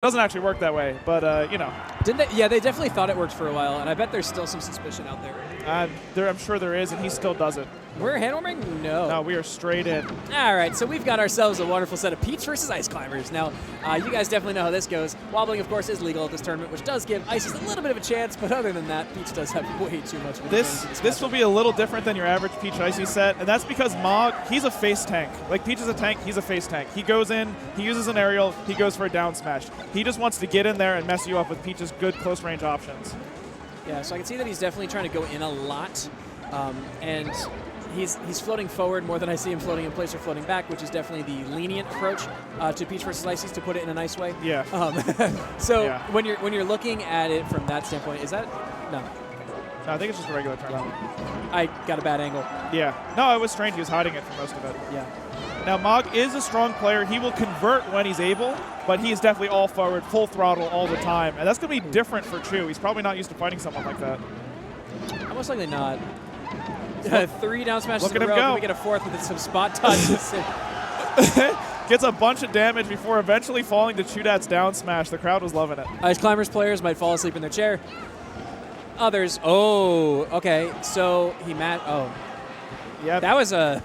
Doesn't actually work that way, but, you know. Didn't they? Yeah, they definitely thought it worked for a while, and I bet there's still some suspicion out there. I'm sure there is, and he still does it. We're hand warming? No. No, we are straight in. All right, so we've got ourselves a wonderful set of Peach versus Ice Climbers. Now, you guys definitely know how this goes. Wobbling, of course, is legal at this tournament, which does give Ices a little bit of a chance, but other than that, Peach does have way too much of an advantage. This will be a little different than your average Peach Icy set, and that's because MoG, he's a face tank. Like, Peach is a tank, he's a face tank. He goes in, he uses an aerial, he goes for a down smash. He just wants to get in there and mess you up with Peach's good close-range options. Yeah, so I can see that he's definitely trying to go in a lot, and he's floating forward more than I see him floating in place or floating back, which is definitely the lenient approach to Peach versus Ices, to put it in a nice way. Yeah. So yeah. when you're looking at it from that standpoint, is that no? No, I think it's just a regular turn. I got a bad angle. Yeah. No, it was strange. He was hiding it for most of it. Yeah. Now, MoG is a strong player. He will convert when he's able, but he is definitely all forward, full throttle all the time. And that's going to be different for Chu. He's probably not used to fighting someone like that. Most likely not. 3 down smashes Look in a at him row. go. We get a 4th with some spot touches. Gets a bunch of damage before eventually falling to ChuDat's down smash. The crowd was loving it. Ice Climbers players might fall asleep in their chair. Others, oh, okay. So he oh. Yeah. That was a,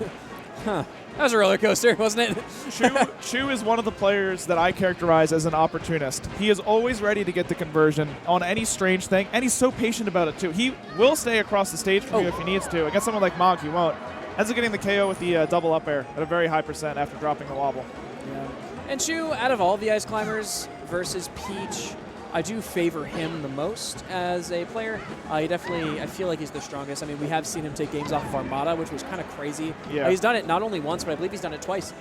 that was a roller coaster, wasn't it? Chu is one of the players that I characterize as an opportunist. He is always ready to get the conversion on any strange thing, and he's so patient about it, too. He will stay across the stage from you if he needs to. Against someone like MoG, he won't. Ends up getting the KO with the double up air at a very high percent after dropping the wobble. Yeah. And Chu, out of all the Ice Climbers versus Peach, I do favor him the most as a player. He definitely, I feel like he's the strongest. I mean, we have seen him take games off of Armada, which was kind of crazy. Yeah. He's done it not only once, but I believe he's done it twice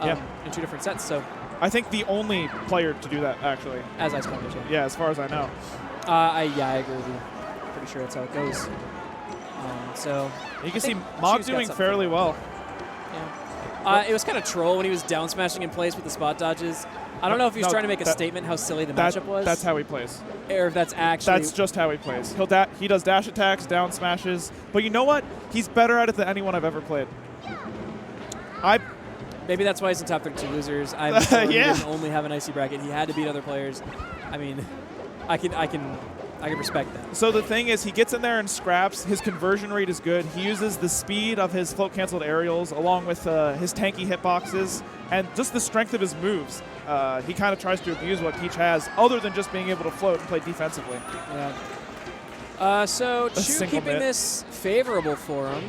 in 2 different sets. So I think the only player to do that, actually. As Ice Climbers, yeah, as far as I know. I agree with you. Pretty sure that's how it goes. So you can see MoG doing fairly well. Yeah. It was kind of troll when he was down smashing in place with the spot dodges. I don't know if he was trying to make a statement how silly the matchup was. That's how he plays. Or if that's actually... That's just how he plays. He does dash attacks, down smashes. But you know what? He's better at it than anyone I've ever played. Maybe that's why he's in top 32 losers. He didn't only have an icy bracket. He had to beat other players. I mean, I can respect that. So the thing is, he gets in there and scraps. His conversion rate is good. He uses the speed of his float-canceled aerials along with his tanky hitboxes and just the strength of his moves. He kind of tries to abuse what Peach has, other than just being able to float and play defensively. Yeah. So Chu keeping this favorable for him.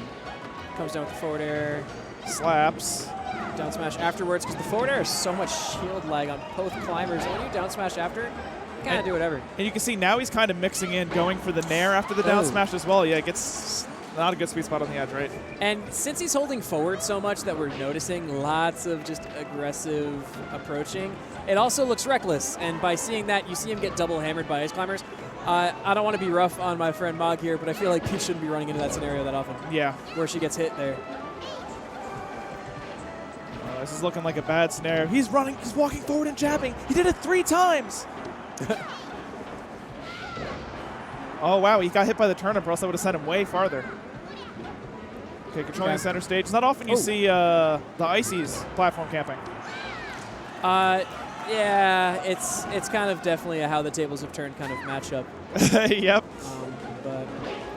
Comes down with the forward air. Slaps. Down smash afterwards, because the forward air is so much shield lag on both climbers. And when you down smash after, kind of do whatever. And you can see now he's kind of mixing in, going for the nair after the down smash as well. Yeah, it gets not a good sweet spot on the edge, right? And since he's holding forward so much that we're noticing lots of just aggressive approaching, it also looks reckless. And by seeing that, you see him get double hammered by Ice Climbers. I don't want to be rough on my friend MoG here, but I feel like Peach shouldn't be running into that scenario that often. Yeah. Where she gets hit there. This is looking like a bad scenario. He's walking forward and jabbing. He did it 3 times. Oh, wow, he got hit by the turnip, or else I would have sent him way farther. Okay, controlling the center stage. It's not often you see the Ices platform camping. Yeah, it's kind of definitely a how the tables have turned kind of matchup. Yep. But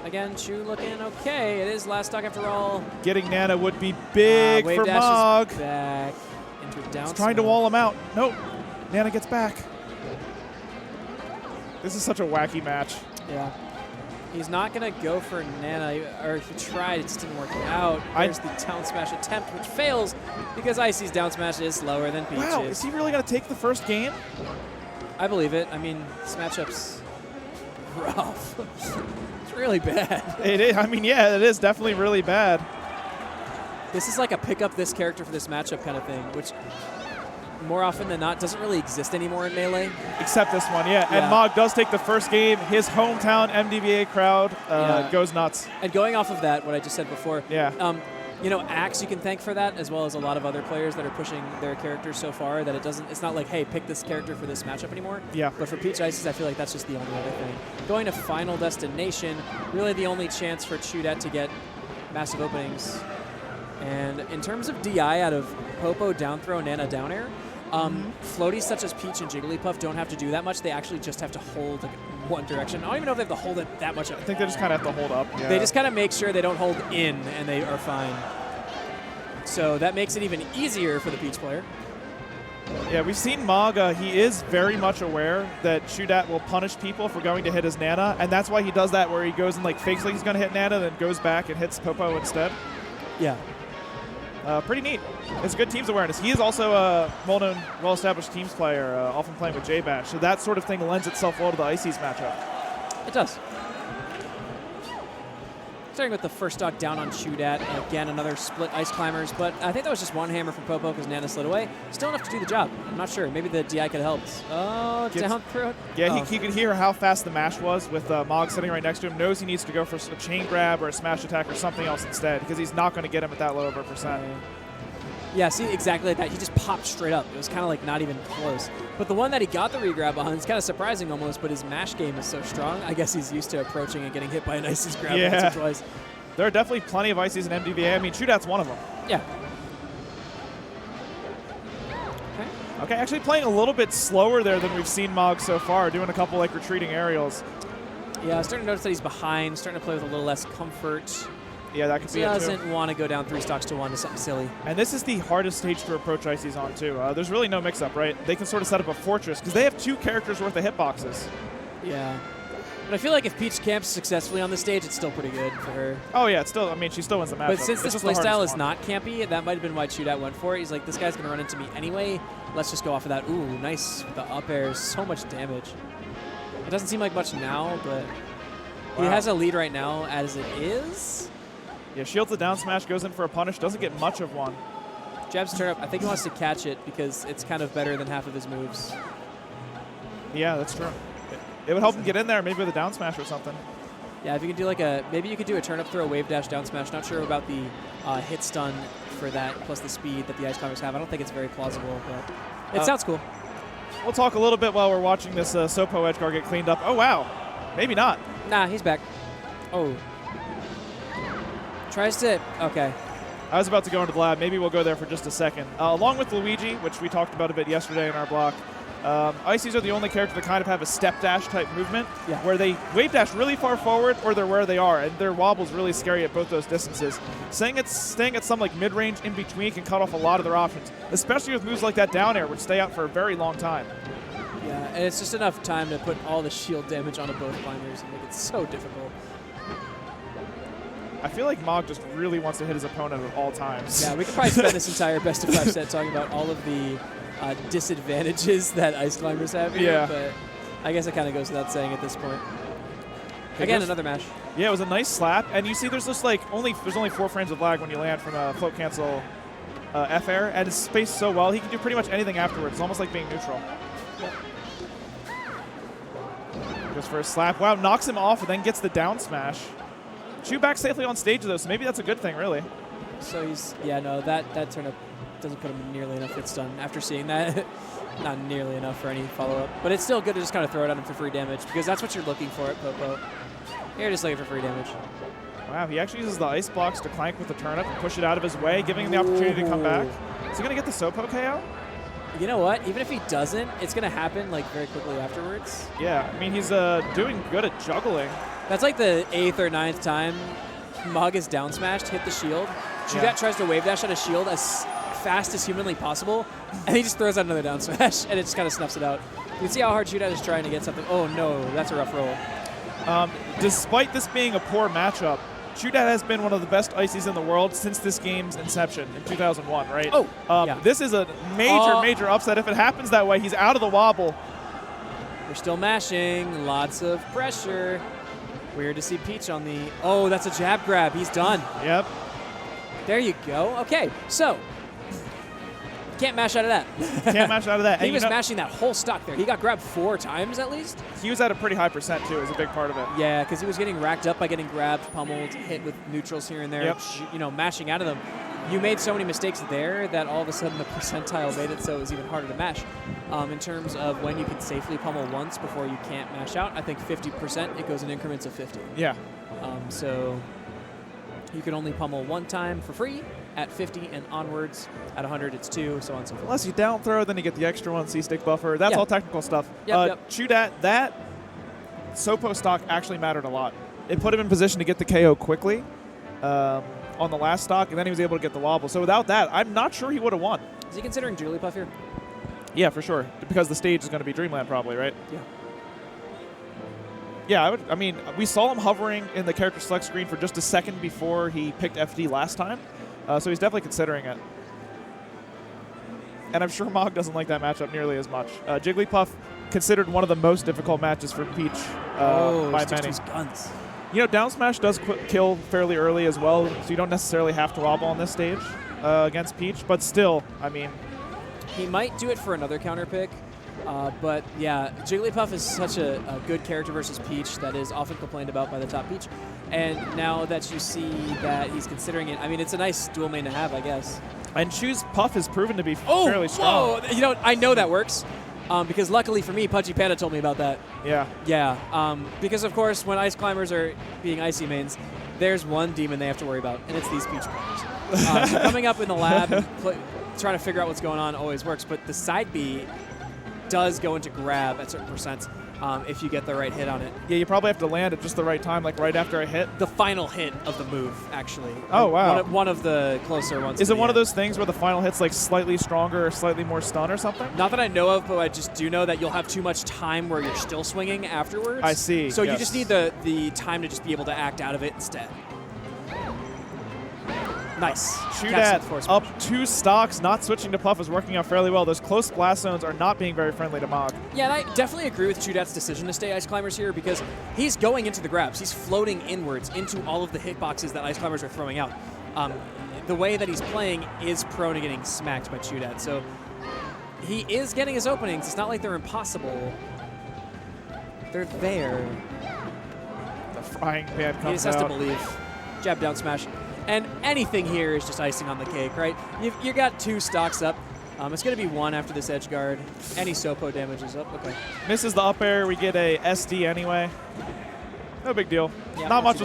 again, Chu looking okay. It is last stock after all. Getting Nana would be big for MoG. Back into down. He's trying to wall him out. Nope. Nana gets back. This is such a wacky match. Yeah. He's not going to go for Nana, or he tried, it just didn't work out. There's the down smash attempt, which fails because Icy's down smash is slower than Peach's. Wow, is he really going to take the first game? I believe it. I mean, this matchup's rough. It's really bad. It is. I mean, yeah, it is definitely really bad. This is like a pick up this character for this matchup kind of thing, which more often than not doesn't really exist anymore in Melee. Except this one, yeah. And MoG does take the first game. His hometown MDVA crowd goes nuts. And going off of that, what I just said before, you know, Axe you can thank for that, as well as a lot of other players that are pushing their characters so far that it's not like, hey, pick this character for this matchup anymore. Yeah. But for Peach Ices, I feel like that's just the only other thing. Going to Final Destination, really the only chance for ChuDat to get massive openings. And in terms of DI out of Popo down throw, Nana down air, Floaties such as Peach and Jigglypuff don't have to do that much. They actually just have to hold like, one direction. I don't even know if they have to hold it that much. I think they just kind of have to hold up. Yeah. They just kind of make sure they don't hold in, and they are fine. So that makes it even easier for the Peach player. Yeah, we've seen MoG. He is very much aware that ChuDat will punish people for going to hit his Nana, and that's why he does that where he goes and like fakes like he's going to hit Nana, then goes back and hits Popo instead. Yeah. Pretty neat. It's good teams awareness. He is also a well-known, well-established teams player, often playing with J-Bash, so that sort of thing lends itself well to the Ices matchup. It does. Starting with the first stock down on ChuDat. Again, another split Ice Climbers, but I think that was just one hammer from Popo because Nana slid away. Still enough to do the job. I'm not sure. Maybe the DI could have helped. Oh, down throw. Yeah, he could hear how fast the mash was with MoG sitting right next to him. Knows he needs to go for a chain grab or a smash attack or something else instead because he's not going to get him at that low of a percent. Yeah, see, exactly like that. He just popped straight up. It was kind of like not even close. But the one that he got the regrab on is kind of surprising almost, but his mash game is so strong. I guess he's used to approaching and getting hit by an Ices grab once or twice. There are definitely plenty of Ices in MDVA. I mean, ChuDat's one of them. Yeah. Okay, actually playing a little bit slower there than we've seen MoG so far, doing a couple like retreating aerials. Yeah, I'm starting to notice that he's behind, starting to play with a little less comfort. Yeah, that could be it too. He doesn't want to go down 3 stocks to 1 to something silly. And this is the hardest stage to approach Ices on too. There's really no mix-up, right? They can sort of set up a fortress because they have 2 characters worth of hitboxes. Yeah. But I feel like if Peach camps successfully on the stage, it's still pretty good for her. Oh yeah, it's still. I mean, she still wins the match. But since this playstyle is not campy, that might have been why ChuDat went for it. He's like, this guy's gonna run into me anyway. Let's just go off of that. Ooh, nice. The up air is so much damage. It doesn't seem like much now, but he has a lead right now as it is. Yeah, shields the down smash, goes in for a punish, doesn't get much of one. Jabs turn up. I think he wants to catch it because it's kind of better than half of his moves. Yeah, that's true. It would help him get in there, maybe with a down smash or something. Yeah, if you could do like a, maybe you could do a turn up throw, wave dash, down smash. Not sure about the hit stun for that, plus the speed that the Ice Climbers have. I don't think it's very plausible, but it sounds cool. We'll talk a little bit while we're watching this Sopo edgeguard get cleaned up. Oh, wow. Maybe not. Nah, he's back. Oh. Tries to, okay. I was about to go into the lab. Maybe we'll go there for just a second. Along with Luigi, which we talked about a bit yesterday in our block, Ices are the only character that kind of have a step dash type movement where they wave dash really far forward or they're where they are, and their wobble's really scary at both those distances. Staying at some like mid-range in between can cut off a lot of their options, especially with moves like that down air, which stay out for a very long time. Yeah, and it's just enough time to put all the shield damage onto both climbers and make it so difficult. I feel like MoG just really wants to hit his opponent at all times. Yeah, we could probably spend this entire best of 5 set talking about all of the disadvantages that Ice Climbers have here, but I guess it kind of goes without saying at this point. Again, another mash. Yeah, it was a nice slap, and you see there's just like there's only 4 frames of lag when you land from a float cancel F air, and it's spaced so well he can do pretty much anything afterwards. It's almost like being neutral. Yep. Goes for a slap. Wow, knocks him off and then gets the down smash. Chew back safely on stage though, so maybe that's a good thing, really. So he's that turn up doesn't put him nearly enough hits done after seeing that. Not nearly enough for any follow-up. But it's still good to just kind of throw it at him for free damage because that's what you're looking for at Popo. You're just looking for free damage. Wow, he actually uses the ice blocks to clank with the turnip and push it out of his way, giving him the opportunity to come back. Is he going to get the Sopo KO? You know what? Even if he doesn't, it's going to happen like very quickly afterwards. Yeah, I mean, he's doing good at juggling. That's like the 8th or 9th time MoG is down smashed, hit the shield. ChuDat tries to wave dash out a shield as fast as humanly possible, and he just throws out another down smash, and it just kind of snuffs it out. You can see how hard ChuDat is trying to get something. Oh no, that's a rough roll. Despite this being a poor matchup, ChuDat has been one of the best Ices in the world since this game's inception in 2001, right? Oh, This is a major upset. If it happens that way, he's out of the wobble. We're still mashing, lots of pressure. Weird to see Peach on the, oh, that's a jab grab. He's done. Yep. There you go. Okay, so can't mash out of that. Can't mash out of that. He was mashing that whole stock there. He got grabbed 4 times at least. He was at a pretty high percent too. Is a big part of it. Yeah, because he was getting racked up by getting grabbed, pummeled, hit with neutrals here and there. Yep. You know, mashing out of them. You made so many mistakes there that all of a sudden the percentile made it so it was even harder to mash. In terms of when you can safely pummel once before you can't mash out, I think 50%, it goes in increments of 50. Yeah. So you can only pummel 1 time for free, at 50 and onwards. At 100, it's 2, so on and so forth. Unless you down throw, then you get the extra 1 C-stick buffer. That's all technical stuff. ChuDat, that Sopo stock actually mattered a lot. It put him in position to get the KO quickly on the last stock, and then he was able to get the wobble. So without that, I'm not sure he would have won. Is he considering Jigglypuff here? Yeah, for sure. Because the stage is going to be Dreamland probably, right? Yeah. Yeah, I mean, we saw him hovering in the character select screen for just a second before he picked FD last time. So he's definitely considering it. And I'm sure MoG doesn't like that matchup nearly as much. Jigglypuff considered one of the most difficult matches for Peach by many. Guns. You know, down smash does kill fairly early as well, so you don't necessarily have to wobble on this stage against Peach. But still, I mean, he might do it for another counter pick. But yeah, Jigglypuff is such a good character versus Peach that is often complained about by the top Peach. And now that you see that he's considering it, I mean, it's a nice dual main to have, I guess. And Chu's Puff has proven to be fairly strong. Whoa! You know, I know that works because luckily for me, Pudgy Panda told me about that. Yeah. Yeah. Because, of course, when Ice Climbers are being Icy mains, there's one demon they have to worry about, and it's these Peach players. So coming up in the lab and trying to figure out what's going on always works, but the side B does go into grab at certain percents if you get the right hit on it. Yeah, you probably have to land at just the right time, like right after a hit. The final hit of the move, actually. Oh, wow. One of the closer ones. Is it one of those things where the final hit's like slightly stronger or slightly more stun or something? Not that I know of, but I just do know that you'll have too much time where you're still swinging afterwards. I see. So you just need the time to just be able to act out of it instead. Nice. ChuDat up 2 stocks, not switching to Puff is working out fairly well. Those close blast zones are not being very friendly to MoG. Yeah, and I definitely agree with ChuDat's decision to stay Ice Climbers here because he's going into the grabs. He's floating inwards into all of the hitboxes that Ice Climbers are throwing out. The way that he's playing is prone to getting smacked by ChuDat, so he is getting his openings. It's not like they're impossible. They're there. The frying pan comes out. He just has to believe. Jab down smash. And anything here is just icing on the cake, right? You got 2 stocks up. It's going to be 1 after this edge guard. Any Sopo damage is up. Okay. Misses the up air. We get a SD anyway. No big deal. Yeah, not much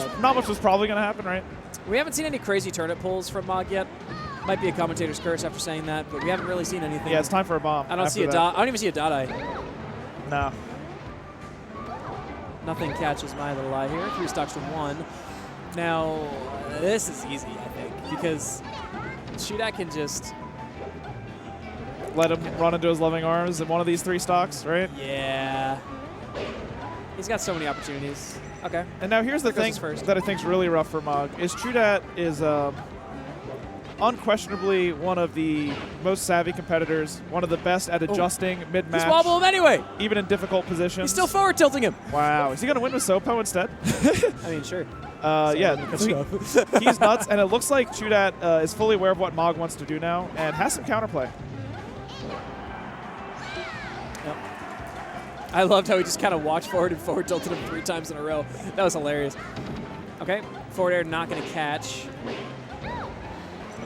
was probably going to happen, right? We haven't seen any crazy turnip pulls from MoG yet. Might be a commentator's curse after saying that, but we haven't really seen anything. Yeah, it's time for a bomb. I don't see a dot. I don't even see a dot eye. No. Nothing catches my little eye here. 3 stocks to 1. Now, this is easy, I think, because ChuDat can just let him run into his loving arms in one of these 3 stocks, right? Yeah. He's got so many opportunities. Okay. And now here's the thing that I think is really rough for MoG is ChuDat is unquestionably one of the most savvy competitors, one of the best at adjusting mid-match. Just wobble him anyway. Even in difficult positions. He's still forward tilting him. Wow. Is he going to win with Sopo instead? I mean, sure. Yeah, so he's nuts, and it looks like ChuDat is fully aware of what MoG wants to do now and has some counterplay. Yep. I loved how he just kind of walked forward and forward tilted him 3 times in a row. That was hilarious. Okay, forward air not going to catch.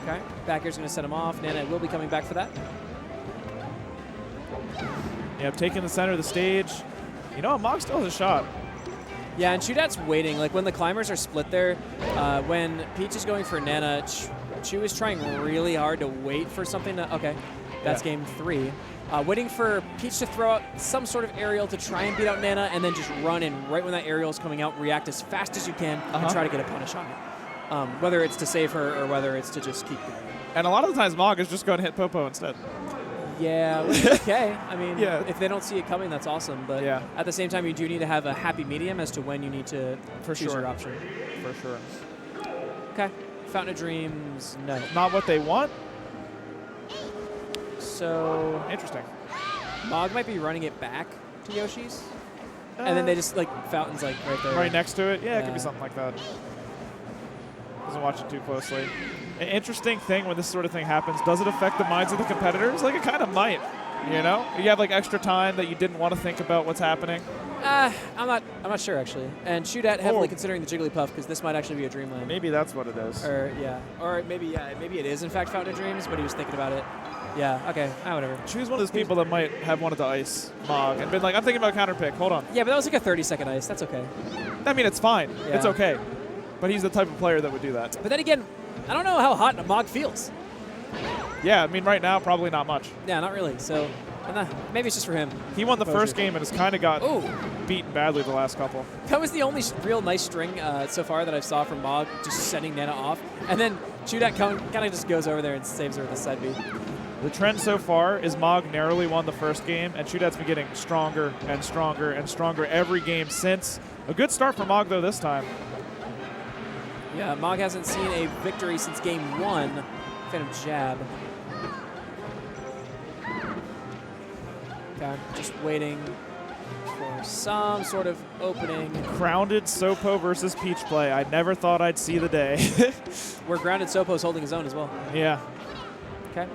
Okay, back air's going to set him off. Nana will be coming back for that. Yeah, taking the center of the stage. You know, MoG still has a shot. Yeah, and ChuDat's waiting. Like, when the climbers are split there, when Peach is going for Nana, Chu is trying really hard to wait for something to... Okay, that's game 3. Waiting for Peach to throw out some sort of aerial to try and beat out Nana, and then just run in right when that aerial is coming out, react as fast as you can, and try to get a punish on it. Whether it's to save her or whether it's to just keep going. And a lot of the times, MoG is just going to hit Popo instead. Yeah, which is okay. I mean, if they don't see it coming, that's awesome. But at the same time, you do need to have a happy medium as to when you need to choose your option. For sure. Okay. Fountain of Dreams, no. Not what they want? So... Interesting. MoG might be running it back to Yoshi's. And then they just, like, Fountain's, like, right there. Right next to it? Yeah, it could be something like that. Doesn't watch it too closely. An interesting thing when this sort of thing happens, does it affect the minds of the competitors? Like, it kind of might, you know? You have, like, extra time that you didn't want to think about what's happening. I'm not sure, actually. And ChuDat heavily considering the Jigglypuff, because this might actually be a Dreamland. Maybe that's what it is. Or, Or maybe it is, in fact, Fountain of Dreams, but he was thinking about it. Yeah, okay, whatever. Choose one of those people that might have wanted to ice MoG and been like, I'm thinking about counter pick, hold on. Yeah, but that was like a 30-second ice, that's okay. I mean, it's fine. Yeah. It's okay. But he's the type of player that would do that. But then again, I don't know how hot MoG feels. Yeah, I mean, right now, probably not much. Yeah, not really. So maybe it's just for him. He won the first game and has kind of got Ooh. beaten badly the last couple. That was the only real nice string so far that I saw from MoG, just setting Nana off. And then ChuDat kind of just goes over there and saves her with a side B. The trend so far is MoG narrowly won the first game, and ChuDat's been getting stronger and stronger and stronger every game since. A good start for MoG, though, this time. Yeah, MoG hasn't seen a victory since game 1. Phantom jab. Okay, just waiting for some sort of opening. Grounded Sopo versus Peach play. I never thought I'd see the day. Where grounded Sopo's holding his own as well. Yeah. Okay.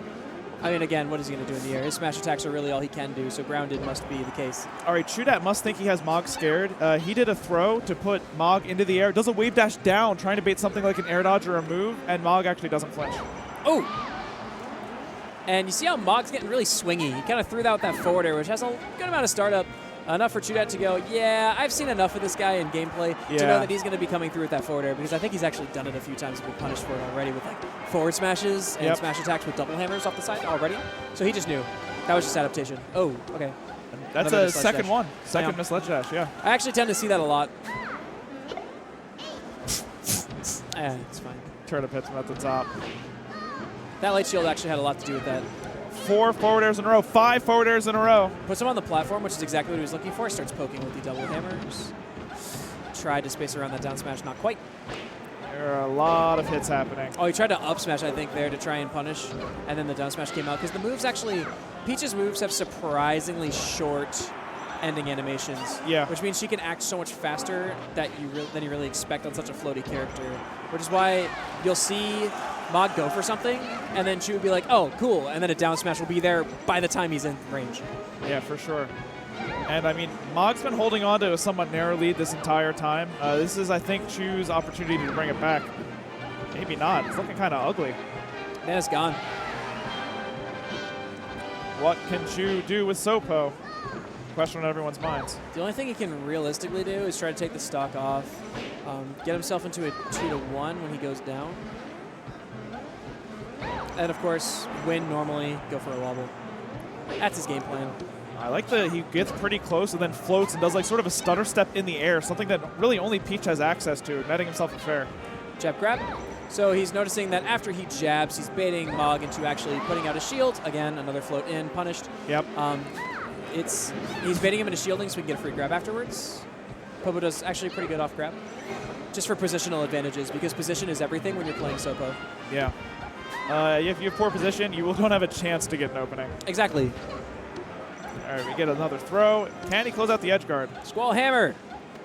I mean, again, what is he going to do in the air? His smash attacks are really all he can do, so grounded must be the case. All right, ChuDat must think he has MoG scared. He did a throw to put MoG into the air, does a wave dash down, trying to bait something like an air dodge or a move, and MoG actually doesn't flinch. Oh! And you see how MoG's getting really swingy. He kind of threw out that forward air, which has a good amount of startup. Enough for ChuDat to go, yeah, I've seen enough of this guy in gameplay to know that he's going to be coming through with that forward air, because I think he's actually done it a few times and been punished for it already with like forward smashes and smash attacks with double hammers off the side already. So he just knew. That was just adaptation. Oh, okay. That's Another a second dash. one. Second miss ledge dash, yeah. I actually tend to see that a lot. It's fine. Turnip hits him at the top. That light shield actually had a lot to do with that. 4 forward airs in a row, 5 forward airs in a row. Puts him on the platform, which is exactly what he was looking for. Starts poking with the double hammers. Tried to space around that down smash, not quite. There are a lot of hits happening. Oh, he tried to up smash, I think, there to try and punish, and then the down smash came out. Because the moves actually, Peach's moves have surprisingly short ending animations. Yeah. Which means she can act so much faster than you really expect on such a floaty character. Which is why you'll see MoG go for something, and then she would be like, oh, cool, and then a down smash will be there by the time he's in range. Yeah, for sure. And, I mean, MoG's been holding on to a somewhat narrow lead this entire time. This is, I think, Chu's opportunity to bring it back. Maybe not. It's looking kind of ugly. Nana's gone. What can Chu do with Sopo? Question on everyone's minds. The only thing he can realistically do is try to take the stock off, get himself into a 2-1 when he goes down. And, of course, win normally, go for a wobble. That's his game plan. I like that he gets pretty close and then floats and does like sort of a stutter step in the air, something that really only Peach has access to, netting himself a fair. Jab grab. So he's noticing that after he jabs, he's baiting MoG into actually putting out a shield. Again, another float in, punished. Yep. He's baiting him into shielding so we can get a free grab afterwards. Popo does actually pretty good off grab, just for positional advantages, because position is everything when you're playing Sopo. Yeah. If you have poor position, you don't have a chance to get an opening. Exactly. All right, we get another throw. Can he close out the edge guard? Squall hammer.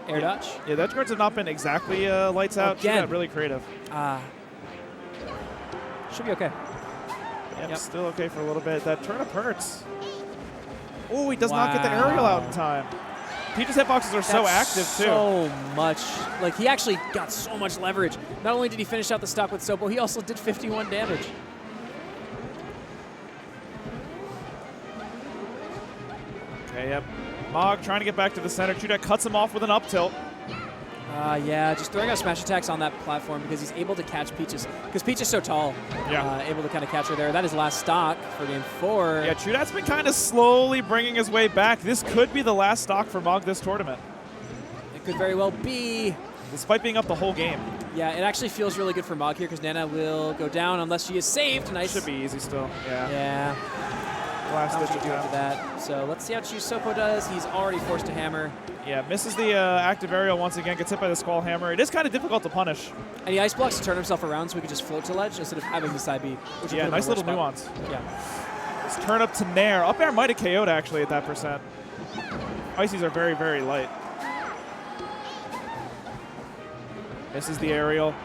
Air dodge. Yeah, the edge guards have not been exactly lights out. Again. Should really creative. Should be okay. Yep, still okay for a little bit. That turnip hurts. Oh, he does not get the aerial out in time. Peach's hitboxes are so active, too. So much. Like, he actually got so much leverage. Not only did he finish out the stock with Sopo, he also did 51 damage. Okay, yep. MoG trying to get back to the center. ChuDat cuts him off with an up tilt. Yeah, just throwing out smash attacks on that platform because he's able to catch Peach's. Because Peach is so tall, able to kind of catch her there. That is last stock for game 4. Yeah, ChuDat's been kind of slowly bringing his way back. This could be the last stock for MoG this tournament. It could very well be. Despite being up the whole game. Yeah, it actually feels really good for MoG here because Nana will go down unless she is saved. Nice. Should be easy still. Yeah. Yeah. Last ditch after that. So let's see how Sopo does. He's already forced to hammer. Yeah, misses the active aerial once again. Gets hit by the Squall Hammer. It is kind of difficult to punish. And he ice blocks to turn himself around so he could just float to ledge instead of having the side B. Which Yeah, nice little nuance. Yeah. Let's turn up to Nair. Up air might have KO'd actually at that percent. Ices are very, very light. Misses the aerial.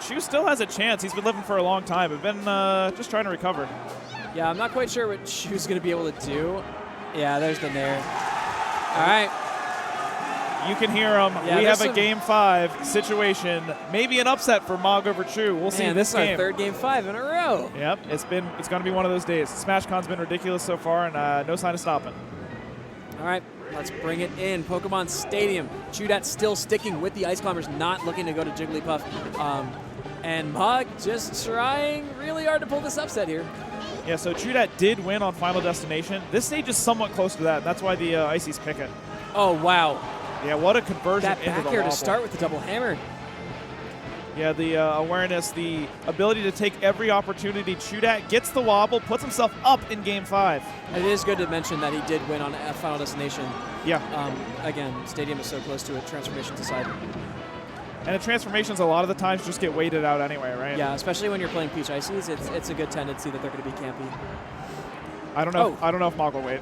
Chu still has a chance. He's been living for a long time. But been just trying to recover. Yeah, I'm not quite sure what Chu's going to be able to do. Yeah, there's the Nair. All right. You can hear him. Yeah, we have a game 5 situation. Maybe an upset for MoG over Chu. We'll see this game. This is our third game 5 in a row. Yep, it's going to be one of those days. SmashCon's been ridiculous so far, and no sign of stopping. All right, Let's bring it in. Pokemon Stadium. ChuDat still sticking with the Ice Climbers, not looking to go to Jigglypuff. And MoG just trying really hard to pull this upset here. Yeah, so ChuDat did win on Final Destination. This stage is somewhat close to that. That's why the Ices pick it. Oh, wow. Yeah, what a conversion That into back the air wobble. to start with the double hammer. Yeah, the awareness, the ability to take every opportunity. ChuDat gets the wobble, puts himself up in Game 5. It is good to mention that he did win on Final Destination. Yeah. Again, Stadium is so close to it. Transformations aside. And the transformations a lot of the times just get weighted out anyway, right? Yeah, especially when you're playing Peach Ices, it's a good tendency that they're going to be campy. I don't know. I don't know if MoG will wait.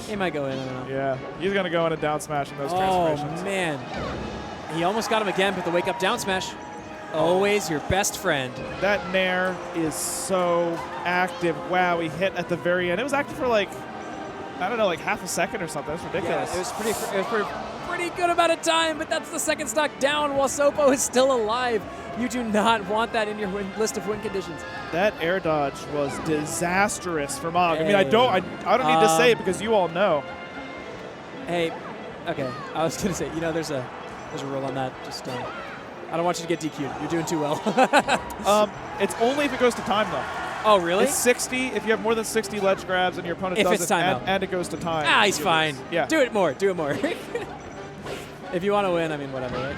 He might go in. I don't know. Yeah, he's going to go in and down smash in those transformations. Oh, man. He almost got him again, but the wake up down smash. Always your best friend. That Nair is so active. Wow, he hit at the very end. It was active for like, I don't know, like half a second or something. That's ridiculous. Yeah, it was pretty good amount of time, but that's the second stock down while Sopo is still alive. You do not want that in your list of win conditions. That air dodge was disastrous for MoG. I mean, I don't need to say it because you all know. Hey, okay. I was gonna say, there's a rule on that. Just I don't want you to get DQ'd. You're doing too well. It's only if it goes to time though. Oh, really? It's 60 if you have more than 60 ledge grabs and your opponent If doesn't, it's timeout. and it goes to time. Ah, he's fine. Yeah. Do it more. Do it more. If you want to win, I mean, whatever, right?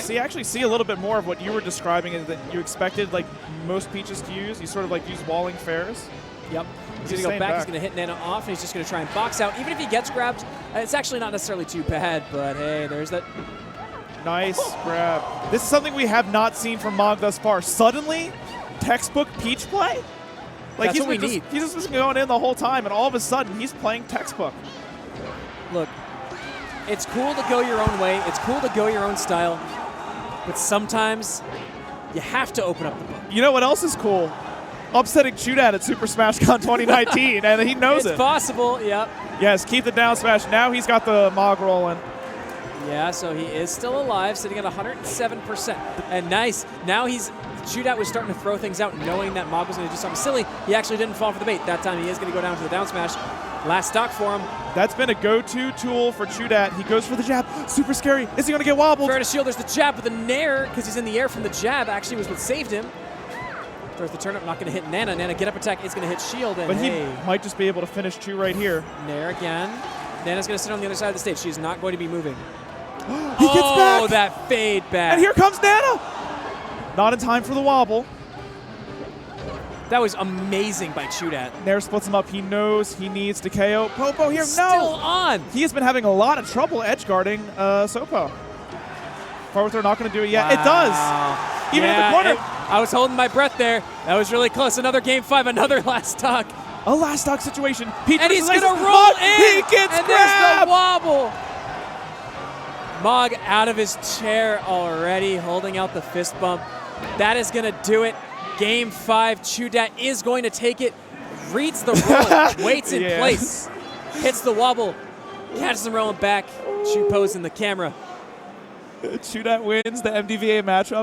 We actually see a little bit more of what you were describing is that you expected like most Peaches to use. You sort of like use walling fairs. Yep. He's going to go back. He's going to hit Nana off, and he's just going to try and box out. Even if he gets grabbed, it's actually not necessarily too bad, but hey, there's that. Nice grab. This is something we have not seen from MoG thus far. Suddenly, textbook Peach play? Like That's what we need. He's just been going in the whole time, and all of a sudden, he's playing textbook. Look, it's cool to go your own way. It's cool to go your own style. But sometimes, you have to open up the book. You know what else is cool? Upsetting ChuDat at Super Smash Con 2019, and he knows it. It's possible, yep. Yes, keep the down smash. Now he's got the MoG rolling. Yeah, so he is still alive, sitting at 107%. And nice. Now ChuDat was starting to throw things out, knowing that MoG was going to do something silly. He actually didn't fall for the bait. That time he is going to go down to the down smash. Last stock for him. That's been a go-to tool for ChuDat. He goes for the jab. Super scary. Is he going to get wobbled? Fair to shield. There's the jab, but the Nair, because he's in the air from the jab, actually was what saved him. Throws the turnip, not going to hit Nana. Nana get up attack is going to hit shield. And but he might just be able to finish Chu right here. Nair again. Nana's going to sit on the other side of the stage. She's not going to be moving. He gets back. Oh, that fade back. And here comes Nana. Not in time for the wobble. That was amazing by ChuDat. Nair splits him up. He knows he needs to KO Popo here. Still on. He has been having a lot of trouble edge guarding Sopo. Farwither not going to do it yet. Wow. It does. Even in the corner. I was holding my breath there. That was really close. Another game 5, another last stock. A last stock situation. Peach and he's going to roll in. He gets and grabbed. There's the wobble. MoG out of his chair already, holding out the fist bump. That is going to do it. Game 5, ChuDat is going to take it, reads the roll, waits in place, hits the wobble, catches him rolling back. Chu pose in the camera. ChuDat wins the MDVA matchup.